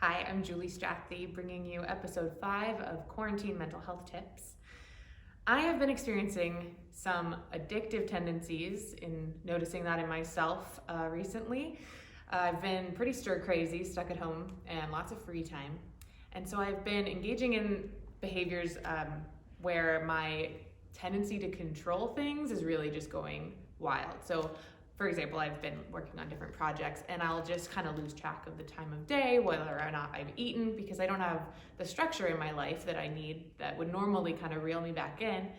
Hi, I'm Julie Strathdee, bringing you episode 5 of Quarantine Mental Health Tips. I have been experiencing some addictive tendencies in noticing that in myself recently. I've been pretty stir crazy, stuck at home, and lots of free time. And so I've been engaging in behaviors where my tendency to control things is really just going wild. So for example, I've been working on different projects and I'll just kind of lose track of the time of day, whether or not I've eaten, because I don't have the structure in my life that I need that would normally kind of reel me back in.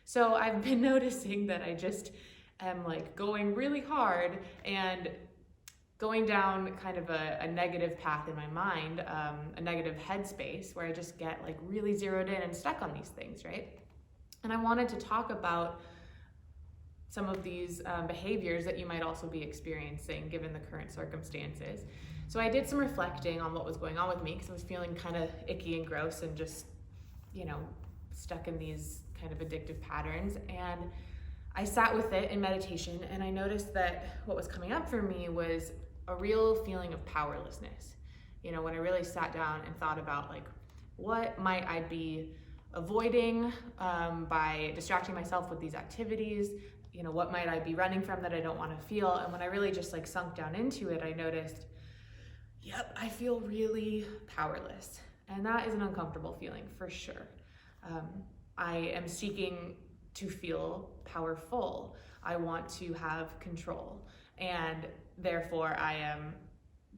So I've been noticing that I just am like going really hard and going down kind of a negative path in my mind, a negative headspace where I just get like really zeroed in and stuck on these things, right? And I wanted to talk about some of these behaviors that you might also be experiencing given the current circumstances. So I did some reflecting on what was going on with me because I was feeling kind of icky and gross and just, stuck in these kind of addictive patterns. And I sat with it in meditation and I noticed that what was coming up for me was a real feeling of powerlessness. When I really sat down and thought about like, what might I be avoiding by distracting myself with these activities? What might I be running from that I don't want to feel? And when I really just like sunk down into it, I noticed, yep, I feel really powerless. And that is an uncomfortable feeling for sure. I am seeking to feel powerful. I want to have control. And therefore I am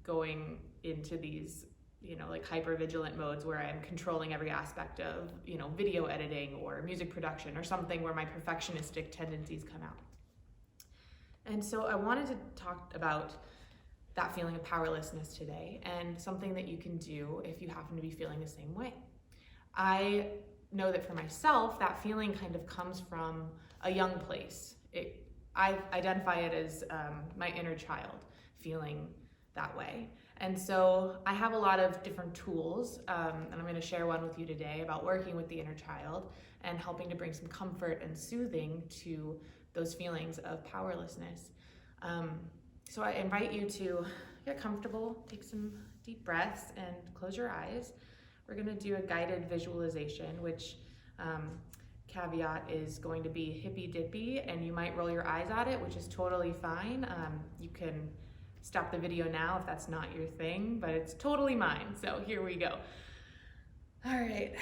going into these like hyper-vigilant modes where I'm controlling every aspect of, video editing or music production or something where my perfectionistic tendencies come out. And so I wanted to talk about that feeling of powerlessness today and something that you can do if you happen to be feeling the same way. I know that for myself, that feeling kind of comes from a young place. I identify it as my inner child feeling that way. And so I have a lot of different tools, and I'm going to share one with you today about working with the inner child and helping to bring some comfort and soothing to those feelings of powerlessness. So I invite you to get comfortable, take some deep breaths, and close your eyes. We're going to do a guided visualization, which caveat is going to be hippy-dippy, and you might roll your eyes at it, which is totally fine. You can stop the video now if that's not your thing, but it's totally mine. So here we go. All right.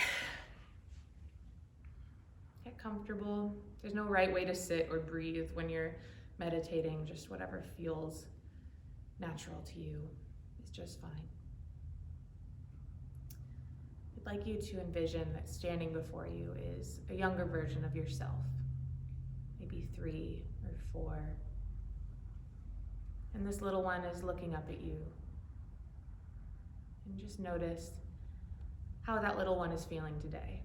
Get comfortable. There's no right way to sit or breathe when you're meditating. Just whatever feels natural to you is just fine. I'd like you to envision that standing before you is a younger version of yourself, maybe 3 or 4. And this little one is looking up at you. And just notice how that little one is feeling today.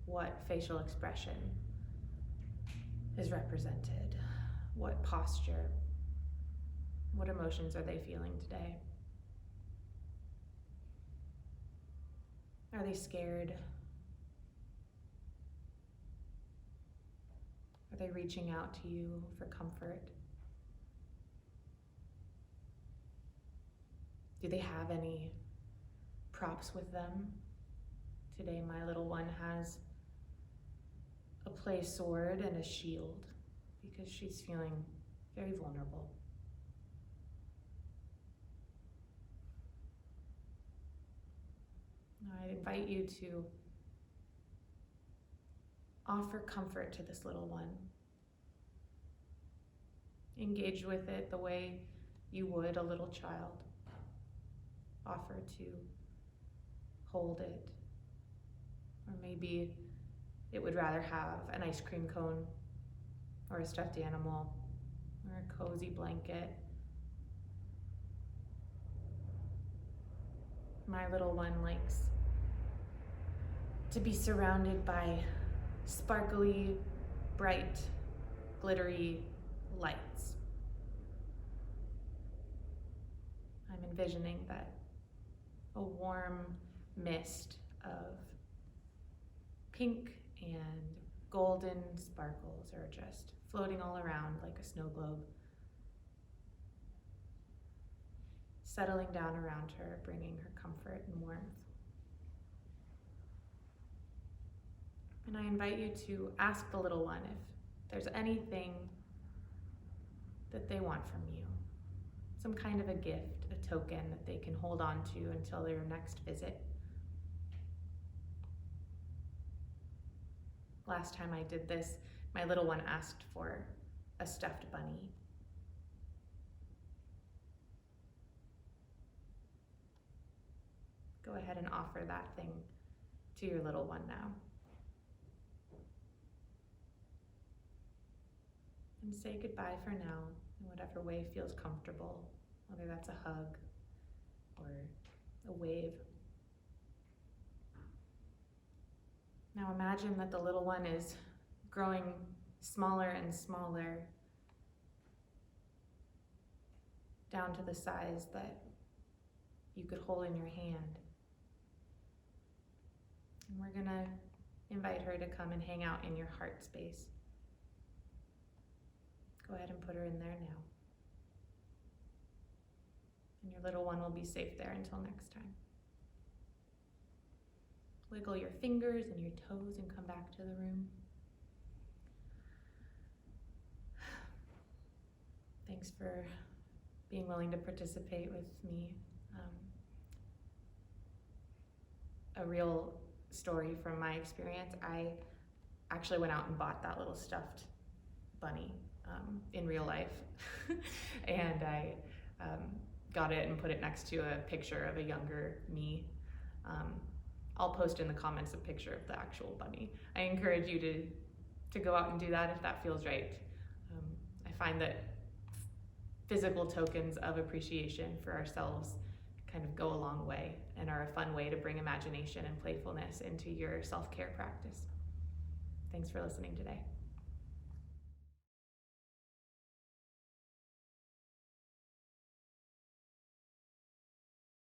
What facial expression is represented? What posture? What emotions are they feeling today? Are they scared? Are they reaching out to you for comfort? Do they have any props with them? Today, my little one has a play sword and a shield because she's feeling very vulnerable. I invite you to offer comfort to this little one. Engage with it the way you would a little child. Offer to hold it, or maybe it would rather have an ice cream cone or a stuffed animal or a cozy blanket. My little one likes to be surrounded by sparkly, bright, glittery lights. I'm envisioning that a warm mist of pink and golden sparkles are just floating all around like a snow globe. settling down around her, bringing her comfort and warmth. And I invite you to ask the little one if there's anything that they want from you, some kind of a gift, a token that they can hold on to until their next visit. Last time I did this, my little one asked for a stuffed bunny. Go ahead and offer that thing to your little one now. And say goodbye for now in whatever way feels comfortable, whether that's a hug or a wave. Now imagine that the little one is growing smaller and smaller down to the size that you could hold in your hand. And we're gonna invite her to come and hang out in your heart space. Go ahead and put her in there now. And your little one will be safe there until next time. Wiggle your fingers and your toes and come back to the room. Thanks for being willing to participate with me. A real story from my experience, I actually went out and bought that little stuffed bunny in real life. And I got it and put it next to a picture of a younger me. I'll post in the comments a picture of the actual bunny. I encourage you to go out and do that if that feels right. I find that physical tokens of appreciation for ourselves kind of go a long way and are a fun way to bring imagination and playfulness into your self-care practice. Thanks for listening today.